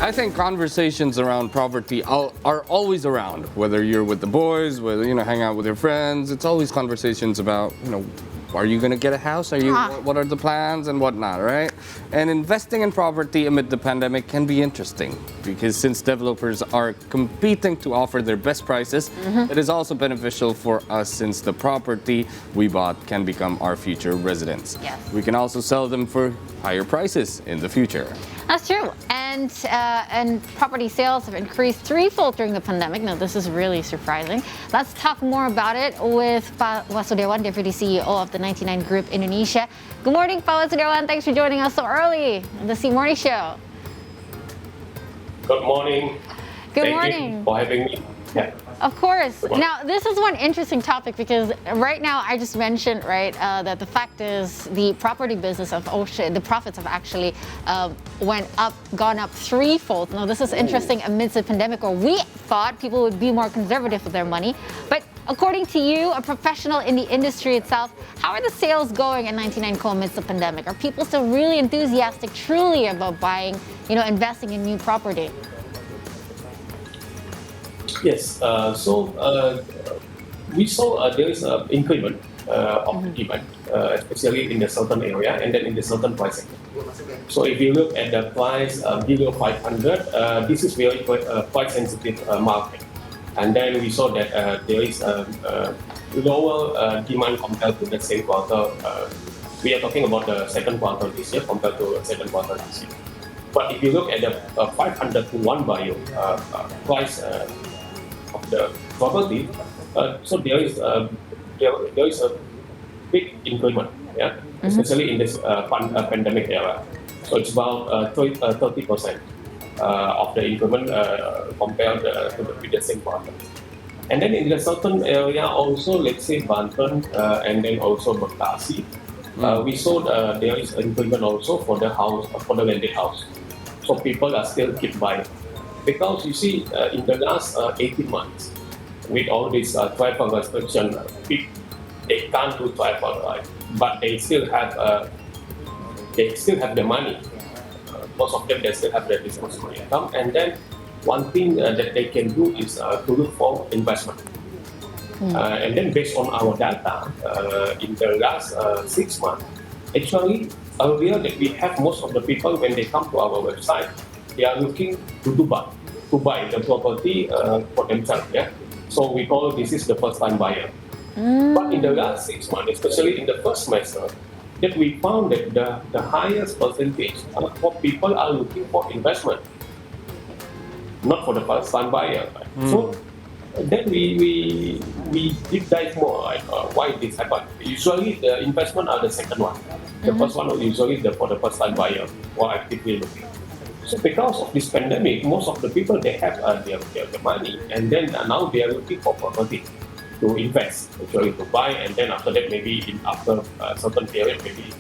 I think conversations around property are always around, whether you're with the boys, whether, hang out with your friends. It's always conversations about, are you going to get a house? What are the plans and whatnot, right? And investing in property amid the pandemic can be interesting because since developers are competing to offer their best prices, it is also beneficial for us since the property we bought can become our future residence. Yes. We can also sell them for higher prices in the future. That's true. And property sales have increased threefold during the pandemic. Now, this is really surprising. Let's talk more about it with Pak Wasudewan, Deputy CEO of the 99 Group Indonesia. Good morning, Pak Wasudewan. Thanks for joining us so early on the C Morning Show. Good morning. Good morning. Thank you for having me. Yeah. Of course. Now, this is one interesting topic because right now I just mentioned, right, that the fact is the property business of Ocean, the profits have actually gone up threefold. Now, this is interesting amidst the pandemic where we thought people would be more conservative with their money. But according to you, a professional in the industry itself, how are the sales going at 99Co amidst the pandemic? Are people still really enthusiastic, truly about buying, investing in new property? Yes. We saw there is an increment of the demand, especially in the southern area and then in the southern price segment. So if you look at the price below 500, this is very quite sensitive market. And then we saw that there is lower demand compared to the same quarter. We are talking about the second quarter this year compared to the second quarter this year. But if you look at the 500 to 1 bio price of the property, so there is a big increment, especially in this pandemic era. So it's about 30% of the increment compared to the previous same quarter. And then in the southern area also, let's say Banten and then also Bekasi, we saw there is an increment also for the house, for the landed house. So people are still keep buying. Because you see, in the last 18 months, with all this travel restriction, they can't do travel, right? But they still have the money. Most of them, they still have their disposable income. And then one thing that they can do is to look for investment. And then based on our data, in the last 6 months, actually, earlier that we have most of the people, when they come to our website, they are looking to buy the property for themselves. Yeah? So we call this is the first time buyer. But in the last 6 months, especially in the first semester, that we found that the highest percentage for people are looking for investment, not for the first time buyer. Right? So then we deep dive more, like, why this happened. Usually the investment are the second one. The first one is usually for the first time buyer who are actively looking. So because of this pandemic, most of the people, they have their money, and then now they are looking for property to invest, actually to buy, and then after that maybe after a certain period, maybe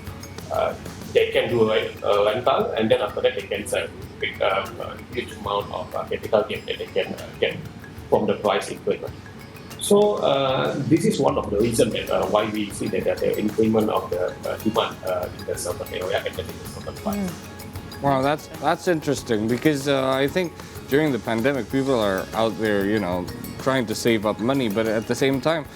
they can do a rental, and then after that they can sell big huge amount of capital gain that they can get from the price increment. So this is one of the reasons that why we see that there is increment of the demand in the southern area and then in the southern price. Wow, that's interesting because I think during the pandemic, people are out there, trying to save up money, but at the same time,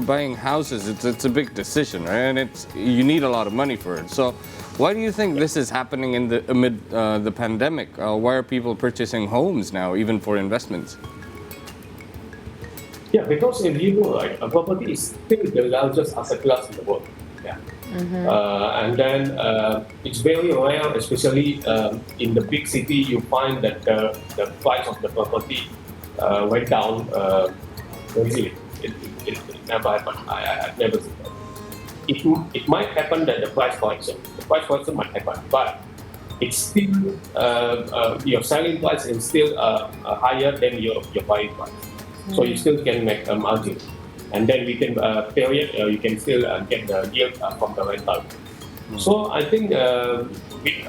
buying houses, it's a big decision, right? And you need a lot of money for it. So, why do you think this is happening amid the pandemic? Why are people purchasing homes now, even for investments? Yeah, because if you know, a property is still the largest asset class in the world. Yeah. And then it's very rare, especially in the big city, you find that the price of the property went down easily. It never happened. I've never seen that. It might happen that the price correction might happen, but it's still your selling price is still higher than your buying price. So you still can make a margin. And then we can you can still get the yield from the rental. So I think with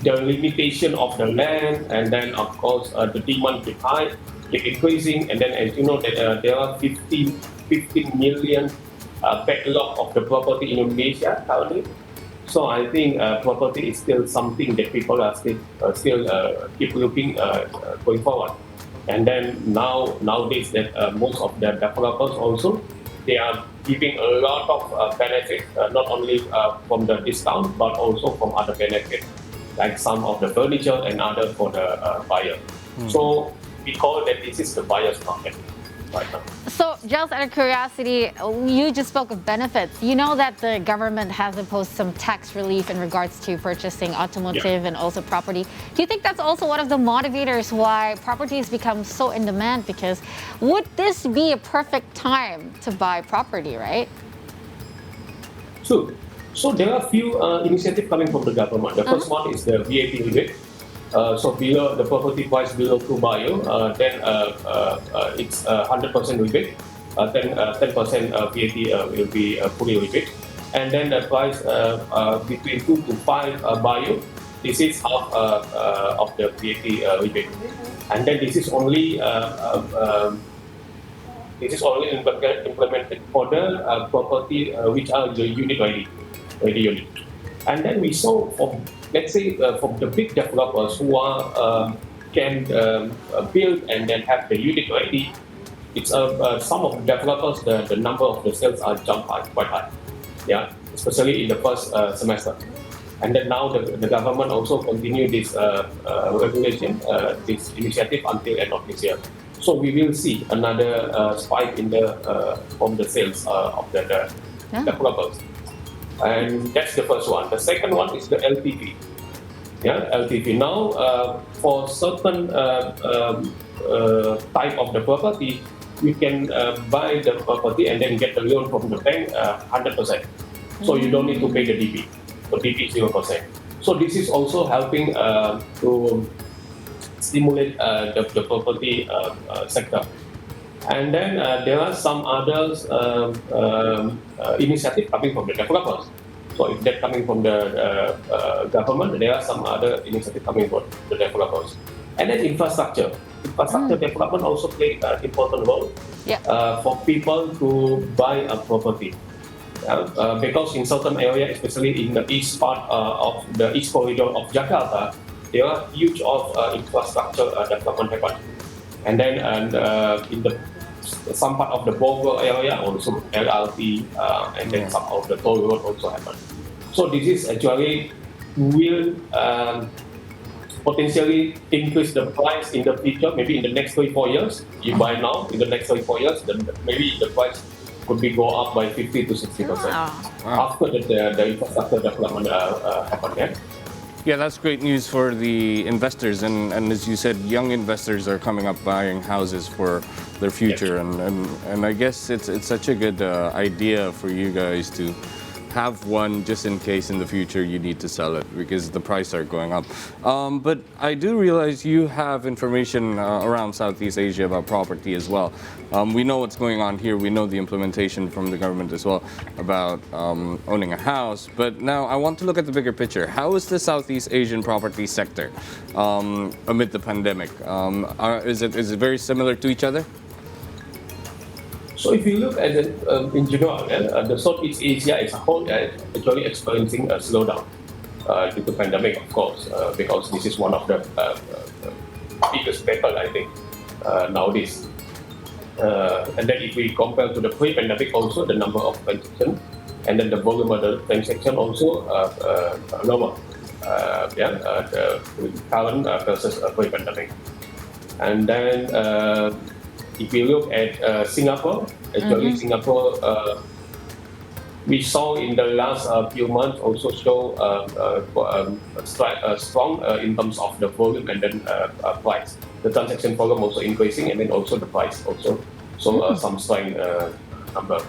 the limitation of the land, and then of course the demand keep increasing, and then as you know that there are 15 million backlog of the property in Indonesia currently. So I think property is still something that people are still keep looking going forward. And then nowadays that most of the developers also, they are giving a lot of benefit, not only from the discount but also from other benefits, like some of the furniture and other for the buyer. So we call that this is the buyer's market right now. So, just out of curiosity, you just spoke of benefits. You know that the government has imposed some tax relief in regards to purchasing automotive and also property. Do you think that's also one of the motivators why property has become so in demand? Because would this be a perfect time to buy property, right? So there are a few initiatives coming from the government. The first one is the VAT rebate. So below the property price below to buyer, then it's 100% rebate. Then 10% VAT will be fully rebate. And then the price between 2 to 5 buyer, this is half of the VAT rebate. And then this is only implemented for the property which are the unit ready unit. And then we saw from, let's say, from the big developers who are can build and then have the unit ready. It's some of the developers, the number of the sales are jumped quite high, yeah, especially in the first semester. And then now the government also continue this regulation, this initiative until end of this year. So we will see another spike in from the sales of the developers. And that's the first one. The second one is the LTV. Yeah, LTV. Now, for certain type of the property, you can buy the property and then get the loan from the bank 100%. So you don't need to pay the DP. So DP 0%. So this is also helping to stimulate the property sector. And then there are some others initiatives coming from the developers. So if they're coming from the government, there are some other initiatives coming from the developers. And then infrastructure. Infrastructure development also play an important role for people to buy a property. Because in certain areas, especially in the east part of the east corridor of Jakarta, there are huge infrastructure development happen. And then in some part of the Bogor area also LRT and then some of the toll road also happen. So this is actually will potentially increase the price in the future. Maybe in the next 3-4 years, you buy now. In the next 3-4 years, then maybe the price could be go up by 50 to 60% after the infrastructure development happen. Yeah. Yeah, that's great news for the investors, and as you said, young investors are coming up buying houses for their future, and I guess it's such a good idea for you guys to have one just in case in the future you need to sell it because the prices are going up. But I do realize you have information around Southeast Asia about property as well. We know what's going on here. We know the implementation from the government as well about owning a house. But now I want to look at the bigger picture. How is the Southeast Asian property sector amid the pandemic? Is it very similar to each other? So if you look at it in general, the Southeast Asia as a whole actually experiencing a slowdown due to pandemic, of course, because this is one of the biggest battle, I think, nowadays. And then if we compare to the pre-pandemic also, the number of transactions and then the volume of the transaction also lower. The current versus pre-pandemic. And then if you look at Singapore, actually Singapore, we saw in the last few months also show strong in terms of the volume and then price. The transaction volume also increasing and then also the price also some strong number.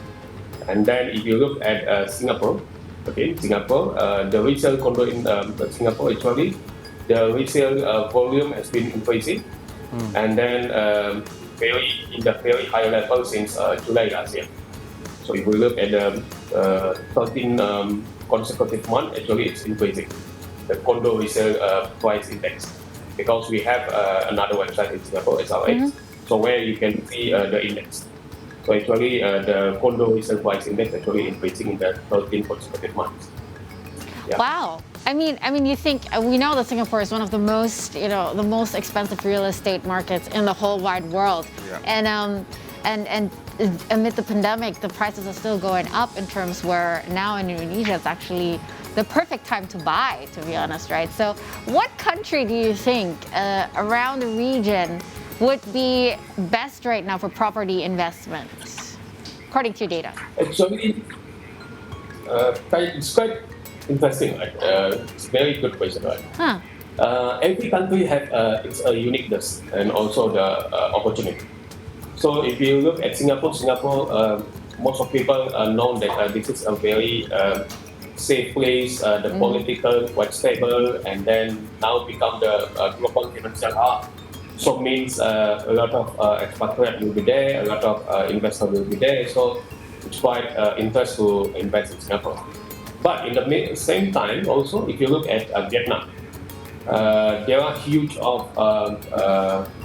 And then if you look at Singapore, the resale condo in Singapore actually, the resale volume has been increasing, and then very high level since July last year. So if we look at the 13 consecutive months, actually it's increasing. The condo resale price index, because we have another website in Singapore, SRX, so where you can see the index. So actually the condo resale price index actually increasing in the 13 consecutive months. Yeah. Wow. I mean, you think we know that Singapore is one of the most, the most expensive real estate markets in the whole wide world, Yeah. and amid the pandemic, the prices are still going up in terms where now in Indonesia it's actually the perfect time to buy, to be honest, right? So, what country do you think around the region would be best right now for property investments, according to your data? Actually, it's quite interesting, right? It's a very good question, right? Huh. Every country has its uniqueness and also the opportunity. So if you look at Singapore, most of people know that this is a very safe place, the political quite stable, and then now become the global financial hub. So means a lot of expatriate will be there, a lot of investors will be there. So it's quite interest to invest in Singapore. But in the same time, also if you look at Vietnam, there are huge of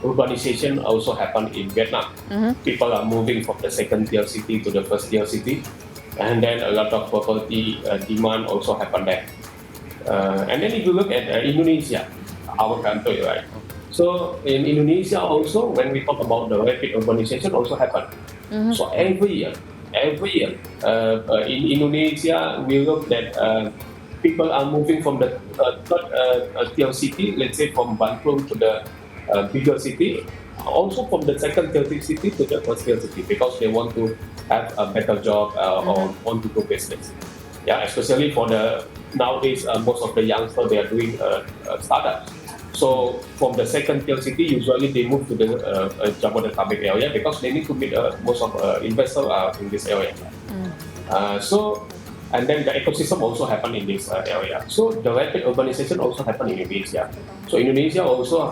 urbanization also happen in Vietnam. People are moving from the second tier city to the first tier city, and then a lot of property demand also happen there. And then if you look at Indonesia, our country, right? So in Indonesia also, when we talk about the rapid urbanization, also happen. So every year in Indonesia, we look that people are moving from the third tier city, let's say from Bandung to the bigger city, also from the second tier city to the first tier city, because they want to have a better job or want to do business. Yeah, especially for the nowadays, most of the youngsters, they are doing startups. So from the second tier city, usually they move to the Jabodetabek area because they need to meet most of investors in this area. And then the ecosystem also happen in this area. So the rapid urbanization also happen in Indonesia. So Indonesia also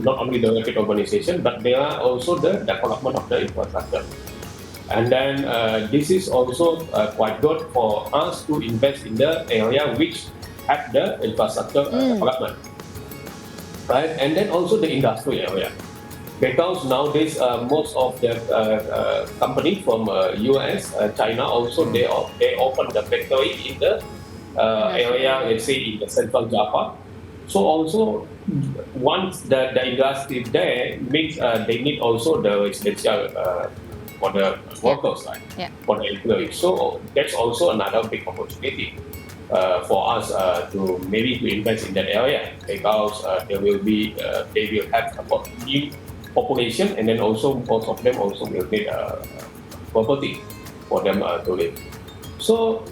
not only the rapid urbanization, but there are also the development of the infrastructure. And then this is also quite good for us to invest in the area which have the infrastructure development. Right? And then also the industry area. Because nowadays most of the company from US, China also they open the factory in the area, let's say in the central Java. So also once the industry there means they need also the residential for the workers, right? For the employees. So that's also another big opportunity for us to maybe to invest in that area, because they will have a new population, and then also most of them also will need property for them to live. So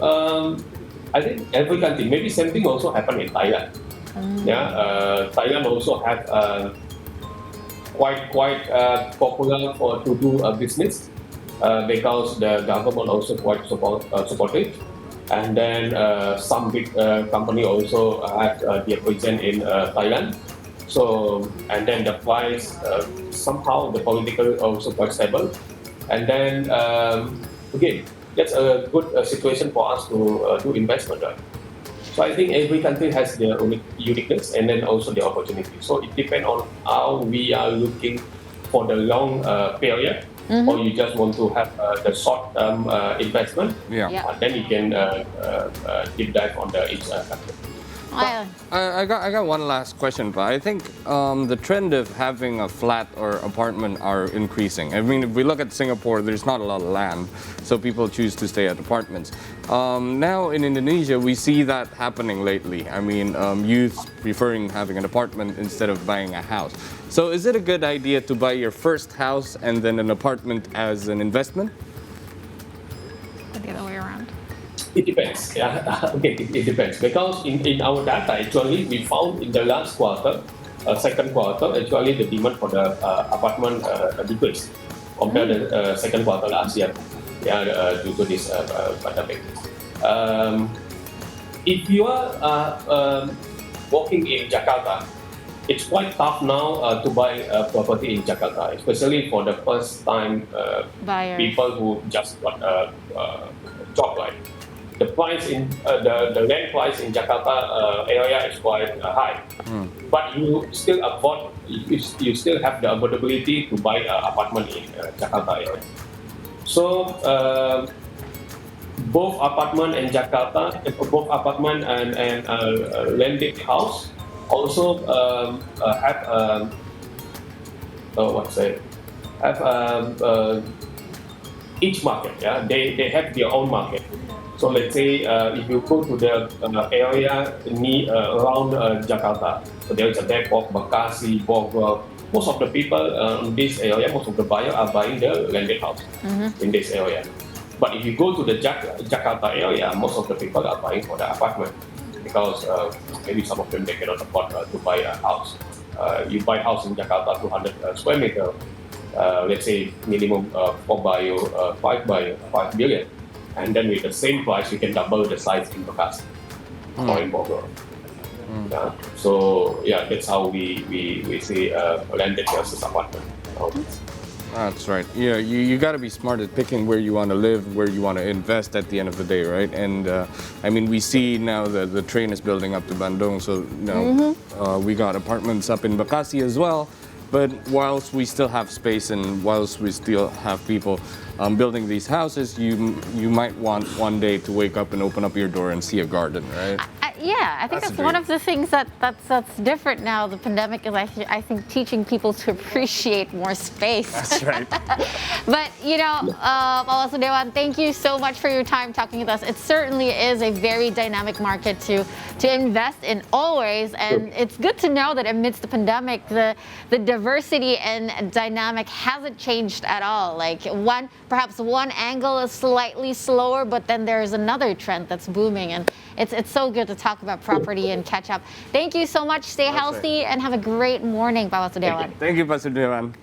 I think every country, maybe same thing also happen in Thailand. Thailand also have quite popular to do a business because the government also quite supportive. And then some big company also have their presence in Thailand. So, and then the price, somehow the political also quite stable. And then, again, that's a good situation for us to do investment. Right? So I think every country has their uniqueness and then also the opportunity. So it depends on how we are looking for the long period, or you just want to have the short-term investment. Then you can deep dive on each country. I got one last question, but I think the trend of having a flat or apartment are increasing. I mean, if we look at Singapore, there's not a lot of land, so people choose to stay at apartments. Now in Indonesia, we see that happening lately. I mean, youth preferring having an apartment instead of buying a house. So is it a good idea to buy your first house and then an apartment as an investment? Or the other way around? It depends. Okay, it depends, because in our data actually we found in the last quarter, second quarter, actually the demand for the apartment decreased compared to the second quarter last year, due to this pandemic. If you are working in Jakarta, it's quite tough now to buy a property in Jakarta, especially for the first time people who just got a job, right? The price in the rent price in Jakarta area is quite high, but you still you still have the affordability to buy an apartment in Jakarta area. So both apartment and Jakarta, both apartment and landed house also have what's it? Have each market. Yeah, they have their own market. So let's say if you go to the area around Jakarta, so there is a Depok, Bekasi, Bogor. Most of the people in this area, most of the buyers are buying the landed house in this area. But if you go to the Jakarta area, most of the people are buying for the apartment because maybe some of them they cannot afford to buy a house. You buy a house in Jakarta 200 square meter, let's say minimum 4 by 5 billion. And then with the same price, you can double the size in Bekasi or in Bogor. Yeah. So yeah, that's how we see landed versus apartment. That's right. Yeah, you got to be smart at picking where you want to live, where you want to invest at the end of the day, right? And I mean, we see now that the train is building up to Bandung, so we got apartments up in Bekasi as well. But whilst we still have space and whilst we still have people building these houses, you might want one day to wake up and open up your door and see a garden, right? I think that's one of the things that's different now. The pandemic is, I think, teaching people to appreciate more space. That's right. But Pak Wasudewan, thank you so much for your time talking with us. It certainly is a very dynamic market to invest in always, and it's good to know that amidst the pandemic, the diversity and dynamic hasn't changed at all. Like perhaps one angle is slightly slower, but then there's another trend that's booming, and it's so good to talk about property and catch up. Thank you so much. Stay healthy and have a great morning, Pak Wasudewan. Thank you, Pak Sudewan.